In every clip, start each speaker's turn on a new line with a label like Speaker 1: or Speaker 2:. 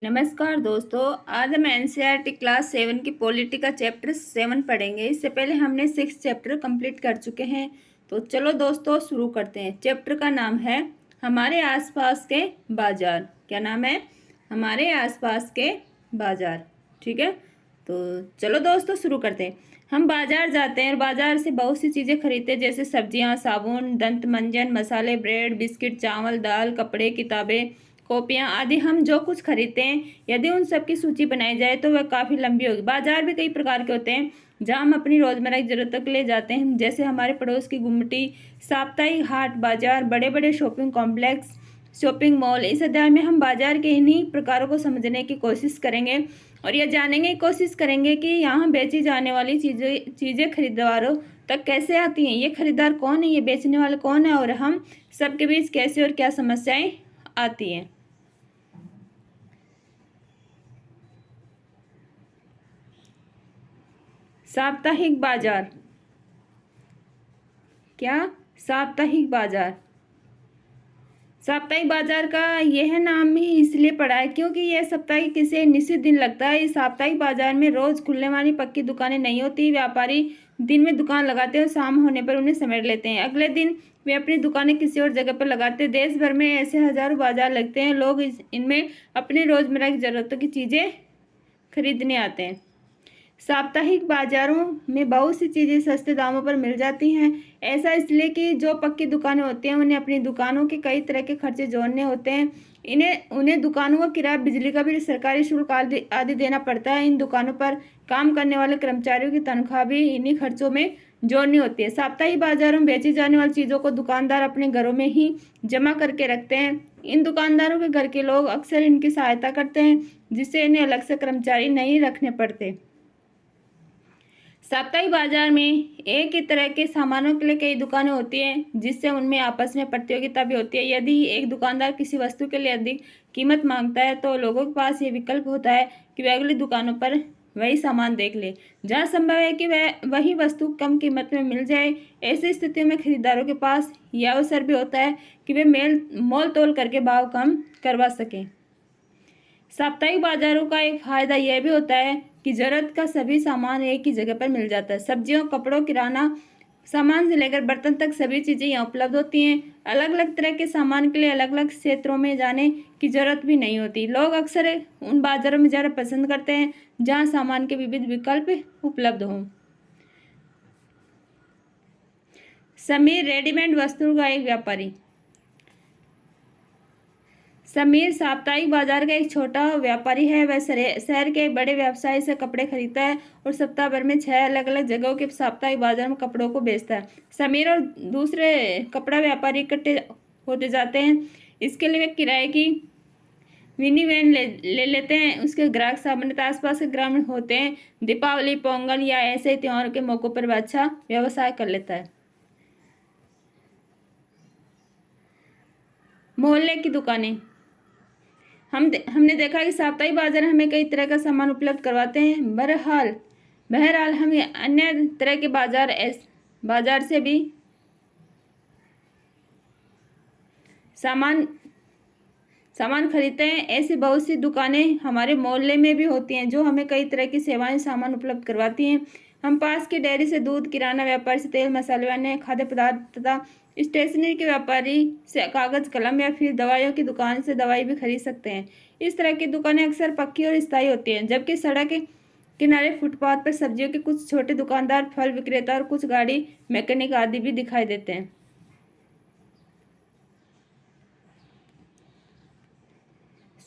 Speaker 1: नमस्कार दोस्तों। आज हम एनसीईआरटी क्लास 7 की पॉलिटी का चैप्टर 7 पढ़ेंगे। इससे पहले हमने 6 चैप्टर कंप्लीट कर चुके हैं। तो चलो दोस्तों शुरू करते हैं। चैप्टर का नाम है हमारे आसपास के बाजार। क्या नाम है? हमारे आसपास के बाजार। ठीक है, तो चलो दोस्तों शुरू करते हैं। हम बाजार जाते हैं और बाजार से बहुत सी चीज़ें खरीदते हैं, जैसे सब्जियां, साबुन, दंत मंजन, मसाले, ब्रेड, बिस्किट, चावल, दाल, कपड़े, किताबें, कॉपियाँ आदि। हम जो कुछ खरीदते हैं, यदि उन सब की सूची बनाई जाए तो वह काफ़ी लंबी होगी। बाजार भी कई प्रकार के होते हैं जहाँ हम अपनी रोज़मर्रा की ज़रूरतों के लिए जाते हैं, जैसे हमारे पड़ोस की गुमटी, साप्ताहिक हाट बाजार, बड़े बड़े शॉपिंग कॉम्प्लेक्स, शॉपिंग मॉल। इस अध्याय में हम बाजार के इन्हीं प्रकारों को समझने की कोशिश करेंगे और यह जानने की कोशिश करेंगे कि यहाँ बेची जाने वाली चीज़ें खरीदारों तक कैसे आती हैं, ये खरीदार कौन है, ये बेचने वाले कौन है और हम सबके बीच कैसे और क्या समस्याएं आती हैं। साप्ताहिक बाजार। क्या? साप्ताहिक बाजार। साप्ताहिक बाजार का यह नाम ही इसलिए पड़ा है क्योंकि यह सप्ताह के किसी निश्चित दिन लगता है। इस साप्ताहिक बाजार में रोज खुलने वाली पक्की दुकानें नहीं होती। व्यापारी दिन में दुकान लगाते हैं और शाम होने पर उन्हें समेट लेते हैं। अगले दिन वे अपनी दुकानें किसी और जगह पर लगाते हैं। देश भर में ऐसे हजारों बाजार लगते हैं। लोग इनमें अपनी रोजमर्रा की जरूरतों की चीजें खरीदने आते हैं। साप्ताहिक बाजारों में बहुत सी चीज़ें सस्ते दामों पर मिल जाती हैं। ऐसा इसलिए कि जो पक्की दुकानें होती हैं उन्हें अपनी दुकानों के कई तरह के खर्चे जोड़ने होते हैं। उन्हें दुकानों का किराया, बिजली का बिल, सरकारी शुल्क आदि देना पड़ता है। इन दुकानों पर काम करने वाले कर्मचारियों की तनख्वाह भी इन्हीं खर्चों में जोड़नी होती है। साप्ताहिक बाजारों में बेची जाने वाली चीज़ों को दुकानदार अपने घरों में ही जमा करके रखते हैं। इन दुकानदारों के घर के लोग अक्सर इनकी सहायता करते हैं, जिससे इन्हें अलग से कर्मचारी नहीं रखने पड़ते। साप्ताहिक बाजार में एक ही तरह के सामानों के लिए कई दुकानें होती हैं, जिससे उनमें आपस में प्रतियोगिता भी होती है। यदि एक दुकानदार किसी वस्तु के लिए अधिक कीमत मांगता है तो लोगों के पास ये विकल्प होता है कि वे अगली दुकानों पर वही सामान देख ले, जहां संभव है कि वह वही वस्तु कम कीमत में मिल जाए। ऐसी स्थितियों में खरीदारों के पास यह अवसर भी होता है कि वे मोल तोल करके भाव कम करवा सकें। साप्ताहिक बाजारों का एक फायदा यह भी होता है कि जरूरत का सभी सामान एक ही जगह पर मिल जाता है। सब्जियों, कपड़ों, किराना सामान से लेकर बर्तन तक सभी चीज़ें यहाँ उपलब्ध होती हैं। अलग अलग तरह के सामान के लिए अलग अलग क्षेत्रों में जाने की जरूरत भी नहीं होती। लोग अक्सर उन बाजारों में जाना पसंद करते हैं जहाँ सामान के विविध विकल्प उपलब्ध हों। समीर रेडीमेड वस्तुओं का एक व्यापारी। समीर साप्ताहिक बाजार का एक छोटा व्यापारी है। वह शहर के एक बड़े व्यवसायी से कपड़े खरीदता है और सप्ताह भर में 6 अलग अलग जगहों के साप्ताहिक बाजार में कपड़ों को बेचता है। समीर और दूसरे कपड़ा व्यापारी इकट्ठे होते जाते हैं। इसके लिए वे किराए की मिनी वैन ले लेते हैं। उसके ग्राहक सामान्यतः आसपास के ग्रामीण होते हैं। दीपावली, पोंगल या ऐसे त्योहारों के मौकों पर वह अच्छा व्यवसाय कर लेता है। मोहल्ले की दुकानें। हमने देखा कि साप्ताहिक बाजार हमें कई तरह का सामान उपलब्ध करवाते हैं। बहरहाल हम अन्य तरह के बाजार से भी सामान खरीदते हैं। ऐसी बहुत सी दुकानें हमारे मोहल्ले में भी होती हैं जो हमें कई तरह की सेवाएं, सामान उपलब्ध करवाती हैं। हम पास की डेयरी से दूध, किराना व्यापारी से तेल, मसाले, अन्य खाद्य पदार्थ तथा स्टेशनरी के व्यापारी से कागज, कलम या फिर दवाइयों की दुकान से दवाई भी खरीद सकते हैं। इस तरह की दुकानें अक्सर पक्की और स्थायी होती हैं, जबकि सड़क के किनारे फुटपाथ पर सब्जियों के कुछ छोटे दुकानदार, फल विक्रेता और कुछ गाड़ी मैकेनिक आदि भी दिखाई देते हैं।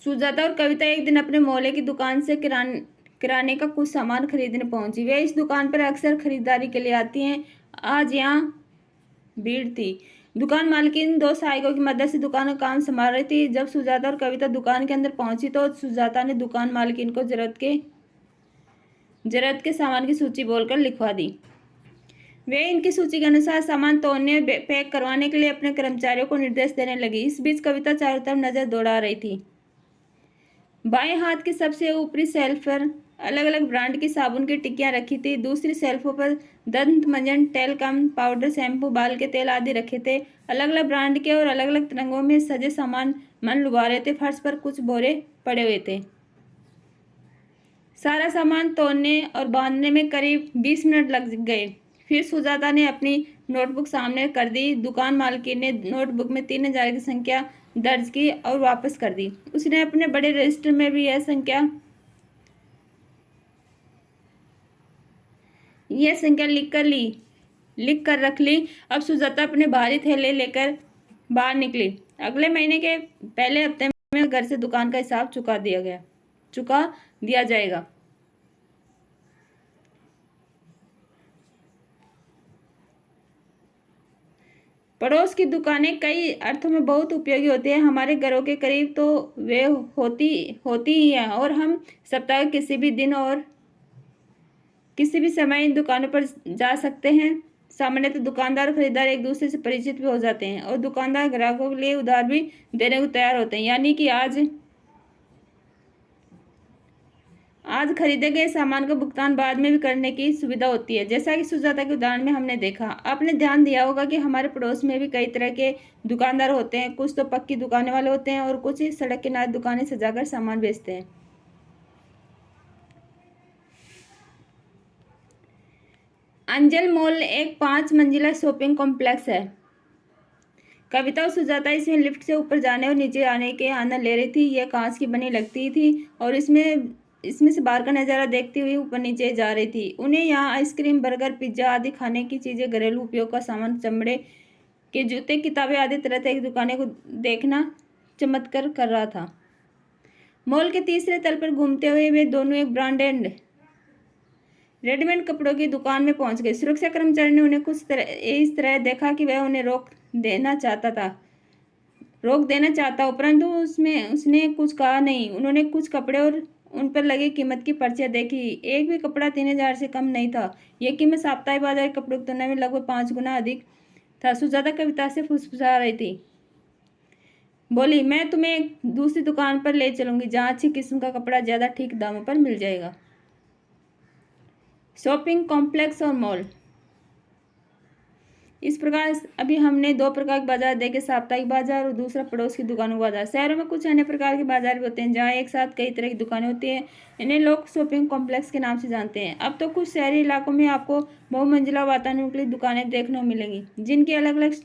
Speaker 1: सुजाता और कविता एक दिन अपने मोहल्ले की दुकान से किराने का कुछ सामान खरीदने पहुंची। वे इस दुकान पर अक्सर खरीदारी के लिए आती हैं। आज यहाँ भीड़ थी। दुकान मालकिन 2 सहायकों की मदद से दुकान का काम संभाल रही थी। जब सुजाता और कविता दुकान के अंदर पहुंची तो सुजाता ने दुकान मालकिन को जरूरत के सामान की सूची बोलकर लिखवा दी। वे इनकी सूची के अनुसार सामान तोलने और पैक करवाने के लिए अपने कर्मचारियों को निर्देश देने लगी। इस बीच कविता चारों तरफ नजर दौड़ा रही थी। बाएं हाथ की सबसे ऊपरी शेल्फ पर अलग अलग ब्रांड की साबुन की टिक्कियां रखी थी। दूसरी शेल्फों पर दंत मंजन, टेलकम पाउडर, शैम्पू, बाल के तेल आदि रखे थे। अलग अलग ब्रांड के और अलग अलग रंगों में सजे सामान मन लुभा रहे थे। फर्श पर कुछ बोरे पड़े हुए थे। सारा सामान तोड़ने और बांधने में करीब 20 मिनट लग गए। फिर सुजाता ने अपनी नोटबुक सामने कर दी। दुकान मालकिन ने नोटबुक में 3000 की संख्या दर्ज की और वापस कर दी। उसने अपने बड़े रजिस्टर में भी यह संख्या लिख कर रख ली। अब सुजाता अपने भारी थैले लेकर बाहर निकली। अगले महीने के पहले हफ्ते में घर से दुकान का हिसाब चुका दिया जाएगा। पड़ोस की दुकानें कई अर्थों में बहुत उपयोगी होती हैं। हमारे घरों के करीब तो वे होती ही हैं और हम सप्ताह के किसी भी दिन और किसी भी समय इन दुकानों पर जा सकते हैं। सामान्यतः दुकानदार और खरीदार एक दूसरे से परिचित भी हो जाते हैं और दुकानदार ग्राहकों के लिए उधार भी देने को तैयार होते हैं। यानी कि आज खरीदे गए सामान का भुगतान बाद में भी करने की सुविधा होती है, जैसा कि सुजाता के उदाहरण में हमने देखा। आपने ध्यान दिया होगा कि हमारे पड़ोस में भी कई तरह के दुकानदार होते हैं। कुछ तो पक्की दुकानें वाले होते हैं और कुछ सड़क किनारे दुकानें सजाकर सामान बेचते हैं। अंजल मॉल एक 5 मंजिला शॉपिंग कॉम्प्लेक्स है। कविता और सुजाता इसमें लिफ्ट से ऊपर जाने और नीचे आने के आनंद ले रही थी। यह कांच की बनी लगती थी और इसमें से बाहर का नज़ारा देखती हुई ऊपर नीचे जा रही थी। उन्हें यहाँ आइसक्रीम, बर्गर, पिज्ज़ा आदि खाने की चीज़ें, घरेलू उपयोग का सामान, चमड़े के जूते, किताबें आदि तरह तरह की दुकानें को देखना चमत्कार कर रहा था। मॉल के तीसरे तल पर घूमते हुए वे दोनों एक ब्रांडेड रेडीमेड कपड़ों की दुकान में पहुंच गए। सुरक्षा कर्मचारी ने उन्हें इस तरह देखा कि वह उन्हें रोक देना चाहता हो, परंतु उसने कुछ कहा नहीं। उन्होंने कुछ कपड़े और उन पर लगी कीमत की पर्चियां देखी। एक भी कपड़ा 3000 से कम नहीं था। यह कीमत साप्ताहिक बाजार के कपड़ों की तुलना में लगभग 5 गुना अधिक था। सुजाता कविता से फुसफुसा रही थी, बोली, मैं तुम्हें एक दूसरी दुकान पर ले चलूंगी जहाँ अच्छी किस्म का कपड़ा ज़्यादा ठीक दामों पर मिल जाएगा। शॉपिंग कॉम्प्लेक्स और मॉल। इस प्रकार अभी हमने 2 प्रकार के बाजार देखे, साप्ताहिक बाजार और दूसरा पड़ोस की दुकानों का बाजार। शहरों में कुछ अन्य प्रकार के बाजार भी होते हैं जहाँ एक साथ कई तरह की दुकानें होती हैं। इन्हें लोग शॉपिंग कॉम्प्लेक्स के नाम से जानते हैं। अब तो कुछ शहरी इलाकों में आपको बहुमंजिला वातानुकूलित दुकानें देखने को मिलेंगी, जिनकी अलग अलग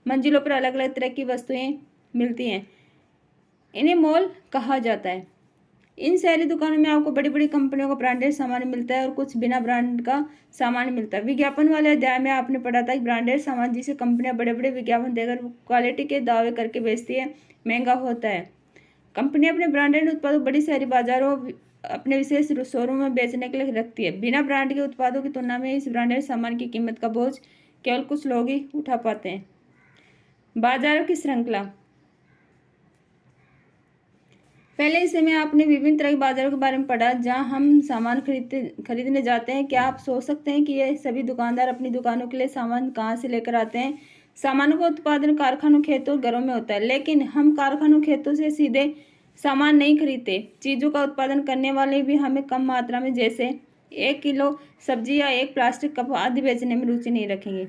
Speaker 1: मंजिलों पर अलग अलग तरह की वस्तुएं मिलती हैं। इन्हें मॉल कहा जाता है। इन शहरी दुकानों में आपको बड़ी बड़ी कंपनियों का ब्रांडेड सामान मिलता है और कुछ बिना ब्रांड का सामान मिलता है। विज्ञापन वाले अध्याय में आपने पढ़ा था कि ब्रांडेड सामान जिसे कंपनियां बड़े बड़े विज्ञापन देकर क्वालिटी के दावे करके बेचती है, महंगा होता है। कंपनियां अपने ब्रांडेड उत्पादों बड़ी शहरी बाजारों अपने विशेष शोरूम में बेचने के लिए रखती है। बिना ब्रांड के उत्पादों की तुलना में इस ब्रांडेड सामान की कीमत का बोझ केवल कुछ लोग ही उठा पाते हैं। बाजारों की श्रृंखला। पहले हिस्से में आपने विभिन्न तरह के बाजारों के बारे में पढ़ा जहां हम सामान खरीदने जाते हैं। क्या आप सोच सकते हैं कि ये सभी दुकानदार अपनी दुकानों के लिए सामान कहां से लेकर आते हैं? सामानों का उत्पादन कारखानों, खेतों और घरों में होता है, लेकिन हम कारखानों, खेतों से सीधे सामान नहीं खरीदते। चीज़ों का उत्पादन करने वाले भी हमें कम मात्रा में, जैसे 1 किलो सब्जी या 1 प्लास्टिक कप आदि बेचने में रुचि नहीं रखेंगे।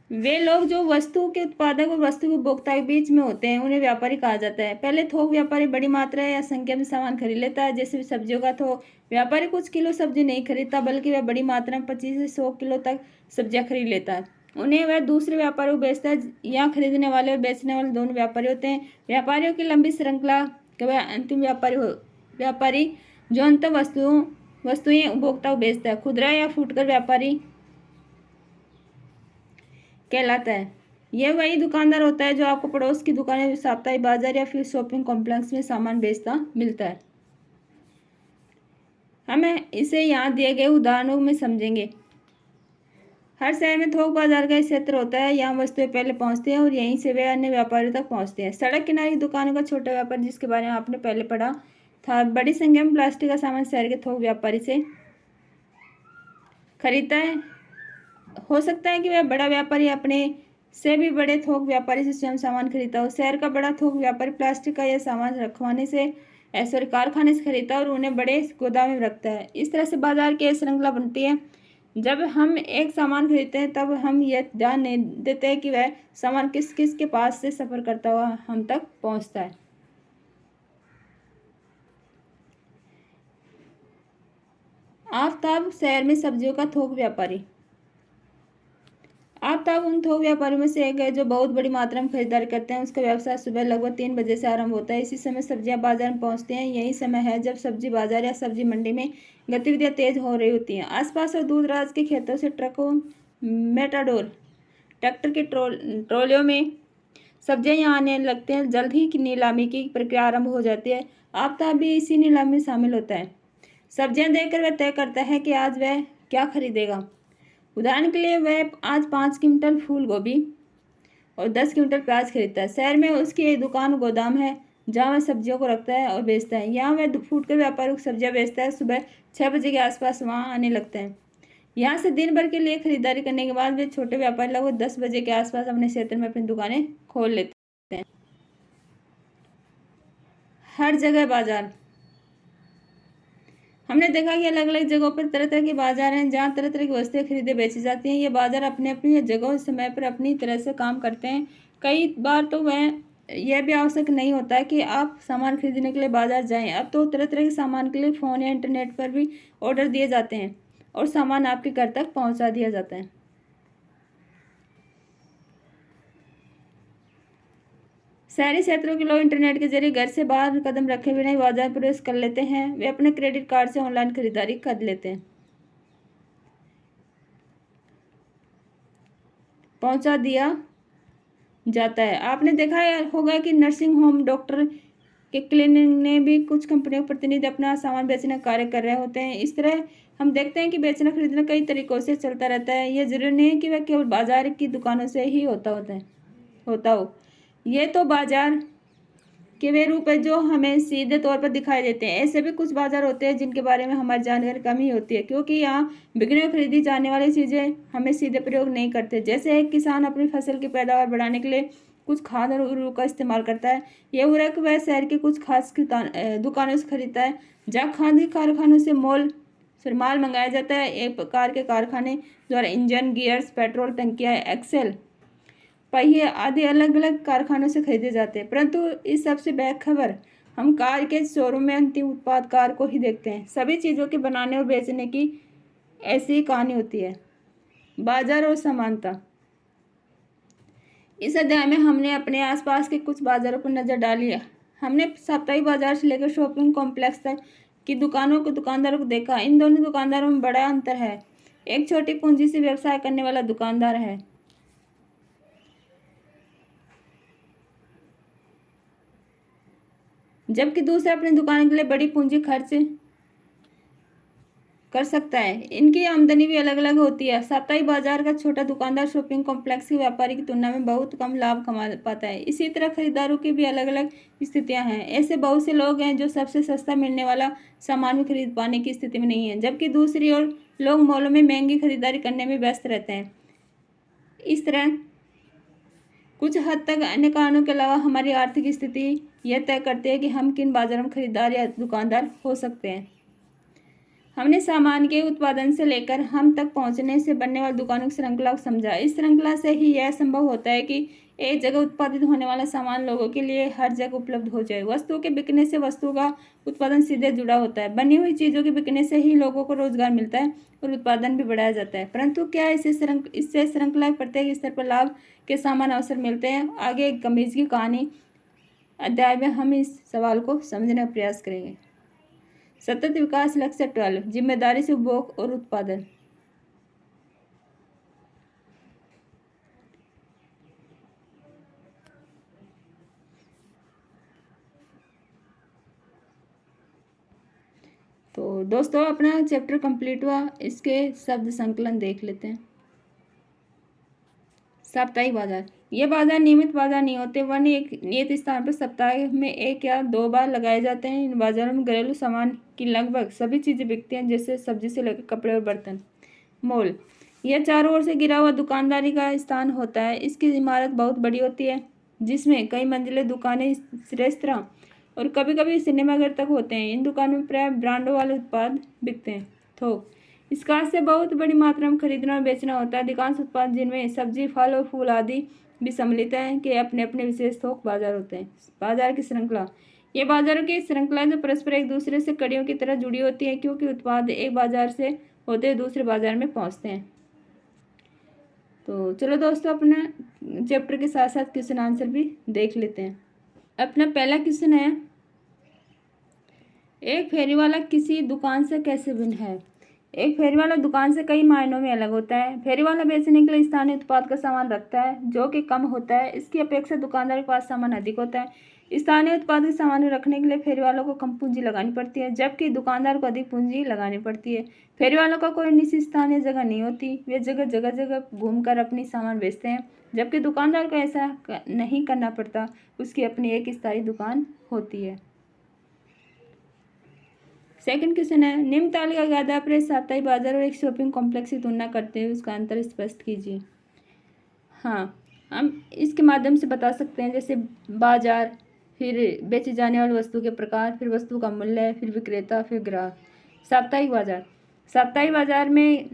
Speaker 1: वे लोग जो वस्तु के उत्पादक और वस्तु के उपभोक्ता के बीच में होते हैं उन्हें व्यापारी कहा जाता है। पहले थोक व्यापारी बड़ी मात्रा या संख्या में सामान खरीद लेता है, जैसे सब्जियों का थोक व्यापारी कुछ किलो सब्जी नहीं खरीदता, बल्कि वह बड़ी मात्रा में 25 से 100 किलो तक सब्जियां खरीद लेता है। उन्हें वह दूसरे व्यापारी को बेचता है। यहाँ खरीदने वाले और बेचने वाले दोनों व्यापारी होते हैं। व्यापारियों की लंबी श्रृंखला के वह अंतिम व्यापारी जो अंत वस्तुएं उपभोक्ता को बेचता है, खुदरा या फुटकर व्यापारी कहलाता है। यह वही दुकानदार होता है जो आपको पड़ोस की दुकानें, साप्ताहिक बाजार या फिर शॉपिंग कॉम्प्लेक्स में सामान बेचता मिलता है। हमें इसे यहाँ दिए गए उदाहरणों में समझेंगे। हर शहर में थोक बाजार का क्षेत्र होता है। यहाँ वस्तुएं पहले पहुँचती हैं और यहीं से वे अन्य व्यापारियों तक पहुँचते हैं। सड़क किनारे की दुकानों का छोटा व्यापार, जिसके बारे में आपने पहले पढ़ा था, बड़ी संख्या में प्लास्टिक का सामान शहर के थोक व्यापारी से खरीदता है। हो सकता है कि वह बड़ा व्यापारी अपने से भी बड़े थोक व्यापारी से स्वयं सामान खरीदता हो। शहर का बड़ा थोक व्यापारी प्लास्टिक का यह सामान रखवाने से कारखाने से खरीदता है और उन्हें बड़े गोदाम में रखता है। इस तरह से बाजार की श्रृंखला बनती है। जब हम एक सामान खरीदते हैं तब हम यह ध्यान नहीं देते हैं कि वह सामान किस किस के पास से सफ़र करता हुआ हम तक पहुंचता है। आफताब शहर में सब्जियों का थोक व्यापारी। आफताब उन थोक व्यापारियों में से एक है जो बहुत बड़ी मात्रा में खरीदारी करते हैं। उसका व्यवसाय सुबह लगभग 3 बजे से आरंभ होता है। इसी समय सब्जियां बाजार में पहुंचती हैं। यही समय है जब सब्जी बाजार या सब्जी मंडी में गतिविधियां तेज हो रही होती हैं। आसपास और दूर दराज के खेतों से ट्रकों, मेटाडोर, ट्रैक्टर की ट्रॉलियों में सब्जियां यहाँ आने लगते हैं। जल्द ही नीलामी की प्रक्रिया आरंभ हो जाती है। आफताब भी इसी नीलामी में शामिल होता है। सब्जियां देखकर वह तय करता है कि आज वह क्या खरीदेगा। उदाहरण के लिए वह आज 5 क्विंटल फूल गोभी और 10 क्विंटल प्याज खरीदता है। शहर में उसकी एक दुकान गोदाम है जहाँ वह सब्जियों को रखता है और बेचता है। यहाँ वह फुटकर व्यापारियों को सब्जियां बेचता है। सुबह 6 बजे के आसपास वहाँ आने लगते हैं। यहाँ से दिन भर के लिए खरीदारी करने के बाद वे छोटे व्यापारी लगभग 10 बजे के आसपास अपने क्षेत्र में अपनी दुकानें खोल लेते हैं। हर जगह बाजार। हमने देखा कि अलग अलग जगहों पर तरह तरह के बाजार हैं जहाँ तरह तरह की वस्तुएं खरीदे बेची जाती हैं। ये बाजार अपने अपनी जगहों समय पर अपनी तरह से काम करते हैं। कई बार तो वह यह भी आवश्यक नहीं होता है कि आप सामान खरीदने के लिए बाजार जाएं। अब तो तरह तरह के सामान के लिए फ़ोन या इंटरनेट पर भी ऑर्डर दिए जाते हैं और सामान आपके घर तक पहुँचा दिया जाता है। शहरी क्षेत्रों के लोग इंटरनेट के जरिए घर से बाहर कदम रखे बिना ही बाजार प्रवेश कर लेते हैं। वे अपने क्रेडिट कार्ड से ऑनलाइन खरीदारी कर लेते हैं। पहुंचा दिया जाता है। आपने देखा होगा कि नर्सिंग होम, डॉक्टर के क्लिनिक ने भी कुछ कंपनियों के प्रतिनिधि अपना सामान बेचने का कार्य कर रहे होते हैं। इस तरह हम देखते हैं कि बेचना खरीदना कई तरीकों से चलता रहता है। यह जरूरी नहीं है कि वह केवल बाजार की दुकानों से ही होता हो। ये तो बाजार के वे रूप है जो हमें सीधे तौर पर दिखाई देते हैं। ऐसे भी कुछ बाजार होते हैं जिनके बारे में हमारी जानकारी कम ही होती है, क्योंकि यहाँ बिक्री में खरीदी जाने वाली चीज़ें हमें सीधे प्रयोग नहीं करते। जैसे एक किसान अपनी फसल की पैदावार बढ़ाने के लिए कुछ खाद और उर्वरक का इस्तेमाल करता है। यह उर्वरक वह शहर के कुछ खास दुकानों से खरीदता है जहाँ खाद के कारखानों से माल मंगाया जाता है। एक प्रकार के कारखाने द्वारा इंजन, गियर्स, पेट्रोल टंकियाँ, एक्सेल, पहिए आदि अलग अलग कारखानों से खरीदे जाते हैं। परंतु इस सबसे बेखबर हम कार के शोरूम में अंतिम उत्पाद कार को ही देखते हैं। सभी चीज़ों के बनाने और बेचने की ऐसी ही कहानी होती है। बाजार और समानता। इस अध्याय में हमने अपने आसपास के कुछ बाजारों पर नज़र डाली है। हमने साप्ताहिक बाजार से लेकर शॉपिंग कॉम्प्लेक्स तक की दुकानों को दुकानदारों को देखा। इन दोनों दुकानदारों में बड़ा अंतर है। एक छोटी पूंजी से व्यवसाय करने वाला दुकानदार है, जबकि दूसरा अपनी दुकान के लिए बड़ी पूंजी खर्च कर सकता है। इनकी आमदनी भी अलग अलग होती है। साप्ताहिक बाजार का छोटा दुकानदार शॉपिंग कॉम्प्लेक्स के व्यापारी की तुलना में बहुत कम लाभ कमा पाता है। इसी तरह खरीदारों की भी अलग अलग स्थितियां हैं। ऐसे बहुत से लोग हैं जो सबसे सस्ता मिलने वाला सामान भी खरीद पाने की स्थिति में नहीं है, जबकि दूसरी ओर लोग मॉलों में महंगी खरीदारी करने में व्यस्त रहते हैं। इस तरह कुछ हद तक अन्य कारणों के अलावा हमारी आर्थिक स्थिति यह तय करती है कि हम किन बाजारों में खरीदार या दुकानदार हो सकते हैं। हमने सामान के उत्पादन से लेकर हम तक पहुंचने से बनने वाली दुकानों की श्रृंखला को समझा। इस श्रृंखला से ही यह संभव होता है कि एक जगह उत्पादित होने वाला सामान लोगों के लिए हर जगह उपलब्ध हो जाए। वस्तुओं के बिकने से वस्तु का उत्पादन सीधे जुड़ा होता है। बनी हुई चीज़ों के बिकने से ही लोगों को रोजगार मिलता है और उत्पादन भी बढ़ाया जाता है। परंतु क्या इससे श्रृंखला के प्रत्येक स्तर पर लाभ के समान अवसर मिलते हैं? आगे कमीज की कहानी अध्याय में हम इस सवाल को समझने का प्रयास करेंगे। सतत विकास लक्ष्य 12, जिम्मेदारी से उपभोग और उत्पादन। तो दोस्तों अपना चैप्टर कंप्लीट हुआ। इसके शब्द संकलन देख लेते हैं। साप्ताहिक बाजार। ये बाजार नियमित बाजार नहीं होते, वरन एक नियत स्थान पर सप्ताह में 1 या 2 बार लगाए जाते हैं। इन बाजारों में घरेलू सामान की लगभग सभी चीज़ें बिकती हैं, जैसे सब्जी से लेकर कपड़े और बर्तन। मॉल यह चारों ओर से घिरा हुआ दुकानदारी का स्थान होता है। इसकी इमारत बहुत बड़ी होती है, जिसमें कई मंजिलें, दुकानें, रेस्तरां और कभी कभी सिनेमाघर तक होते हैं। इन दुकानों में प्राय ब्रांडों वाले उत्पाद बिकते हैं। थोक इसका से बहुत बड़ी मात्रा में खरीदना और बेचना होता है। अधिकांश उत्पाद, जिनमें सब्जी, फल और फूल आदि भी सम्मिलित हैं, के अपने अपने विशेष थोक बाजार होते हैं। बाजार की श्रृंखला ये बाजारों की श्रृंखला जो परस्पर एक दूसरे से कड़ियों की तरह जुड़ी होती है, क्योंकि उत्पाद एक बाजार से होते हुए दूसरे बाजार में पहुंचते हैं। तो चलो दोस्तों, अपने चैप्टर के साथ साथ क्वेश्चन आंसर भी देख लेते हैं। अपना पहला क्वेश्चन है, एक फेरी वाला किसी दुकान से कैसे भिन्न है। एक फेरी वाला दुकान से कई मायनों में अलग होता है। फेरी वाला बेचने के लिए स्थानीय उत्पाद का सामान रखता है जो कि कम होता है। इसकी अपेक्षा दुकानदार के पास सामान अधिक होता है। स्थानीय उत्पाद के सामान रखने के लिए फेरी वालों को कम पूंजी लगानी पड़ती है, जबकि दुकानदार को अधिक पूंजी लगानी पड़ती है। फेरी वालों का कोई निश्चित स्थानीय जगह नहीं होती, वे जगह जगह घूमकर अपनी सामान बेचते हैं, जबकि दुकानदार को ऐसा नहीं करना पड़ता, उसकी अपनी एक स्थायी दुकान होती है। सेकंड क्वेश्चन है, निम्न तालिका के आधार पर एक साप्ताहिक बाजार और एक शॉपिंग कॉम्प्लेक्स की तुलना करते हुए उसका अंतर स्पष्ट कीजिए। हाँ, हम इसके माध्यम से बता सकते हैं, जैसे बाजार, फिर बेची जाने वाली वस्तु के प्रकार, फिर वस्तु का मूल्य, फिर विक्रेता, फिर ग्राहक। साप्ताहिक बाजार, साप्ताहिक बाजार में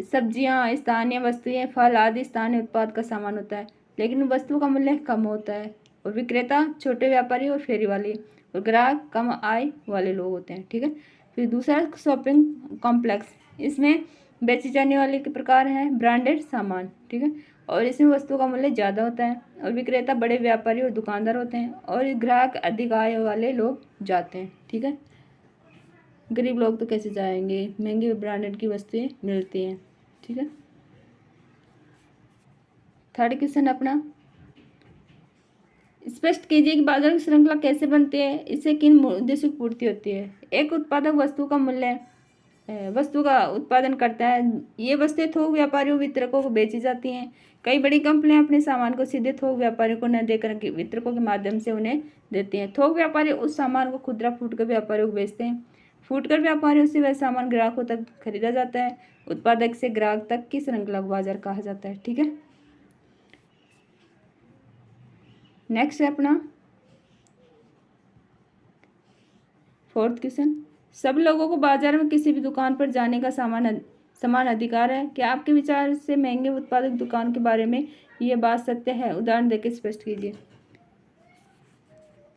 Speaker 1: सब्जियां, स्थानीय वस्तुएं, फल आदि स्थानीय उत्पाद का सामान होता है, लेकिन वस्तु का मूल्य कम होता है। और विक्रेता छोटे व्यापारी और फेरी वाले, और ग्राहक कम आय वाले लोग होते हैं। ठीक है। फिर दूसरा शॉपिंग कॉम्प्लेक्स, इसमें बेची जाने वाले के प्रकार हैं ब्रांडेड सामान। ठीक है। और इसमें वस्तु का मूल्य ज़्यादा होता है, और विक्रेता बड़े व्यापारी और दुकानदार होते हैं, और ग्राहक अधिक आय वाले लोग जाते हैं। ठीक है। गरीब लोग तो कैसे जाएंगे, महंगी ब्रांडेड की वस्तुएं मिलती हैं। ठीक है। थर्ड क्वेश्चन अपना, स्पष्ट कीजिए कि बाजार की श्रृंखला कैसे बनती है, इससे किन उद्देश्यों की पूर्ति होती है। एक उत्पादक वस्तु का उत्पादन करता है। ये वस्तुएं थोक व्यापारियों वितरकों को बेची जाती हैं। कई बड़ी कंपनियां अपने सामान को सीधे थोक व्यापारियों को न देकर वितरकों के माध्यम से उन्हें देती हैं। थोक व्यापारी उस सामान को खुदरा फुटकर व्यापारियों को बेचते हैं। फुटकर व्यापारियों से वह सामान ग्राहकों तक खरीदा जाता है। उत्पादक से ग्राहक तक की श्रृंखला को बाजार कहा जाता है। ठीक है। नेक्स्ट है अपना फोर्थ क्वेश्चन, सब लोगों को बाजार में किसी भी दुकान पर जाने का समान अधिकार है। क्या आपके विचार से महंगे उत्पादक दुकान के बारे में यह बात सत्य है। उदाहरण देकर स्पष्ट कीजिए।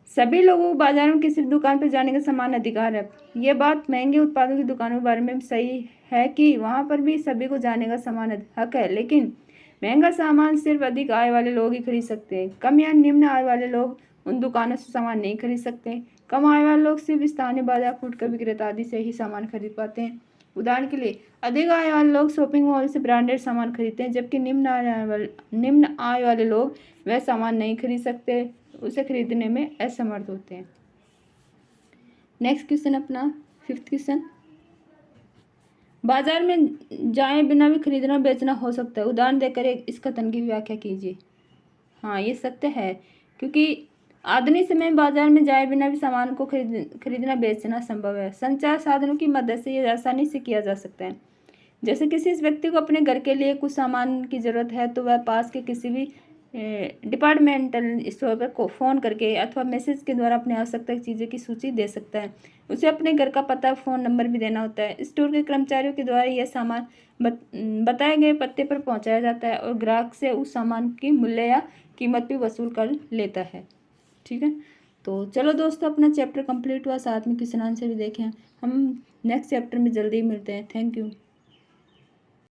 Speaker 1: सभी लोगों को बाजार में किसी भी दुकान पर जाने का समान अधिकार है। यह बात महंगे उत्पादों की दुकानों के बारे में सही है कि वहां पर भी सभी को जाने का समान हक है, लेकिन महंगा सामान सिर्फ अधिक आय वाले लोग ही खरीद सकते हैं। कम या निम्न आय वाले लोग उन दुकानों से सामान नहीं खरीद सकते। कम आय वाले लोग सिर्फ स्थानीय बाजार, फुटकर विक्रेता आदि से ही सामान खरीद पाते हैं। उदाहरण के लिए, अधिक आय वाले लोग शॉपिंग मॉल से ब्रांडेड सामान खरीदते हैं, जबकि निम्न आय वाले लोग वह सामान नहीं खरीद सकते, उसे खरीदने में असमर्थ होते हैं। नेक्स्ट क्वेश्चन अपना फिफ्थ क्वेश्चन, बाजार में जाए बिना भी खरीदना बेचना हो सकता है। उदाहरण देकर इस कथन की व्याख्या कीजिए। हाँ, ये सत्य है, क्योंकि आधुनिक समय में बाजार में जाए बिना भी सामान को खरीदना बेचना संभव है। संचार साधनों की मदद से ये आसानी से किया जा सकता है। जैसे किसी व्यक्ति को अपने घर के लिए कुछ सामान की ज़रूरत है, तो वह पास के किसी भी डिपार्टमेंटल स्टोर पर फ़ोन करके अथवा मैसेज के द्वारा अपनी आवश्यकता की चीज़ों की सूची दे सकता है। उसे अपने घर का पता, फ़ोन नंबर भी देना होता है। स्टोर के कर्मचारियों के द्वारा यह सामान बताए गए पते पर पहुंचाया जाता है और ग्राहक से उस सामान की मूल्य या कीमत भी वसूल कर लेता है। ठीक है। तो चलो दोस्तों, अपना चैप्टर कंप्लीट हुआ, साथ में क्वेश्चन आंसर भी देखें। हम नेक्स्ट चैप्टर में जल्दी ही मिलते हैं। Thank you.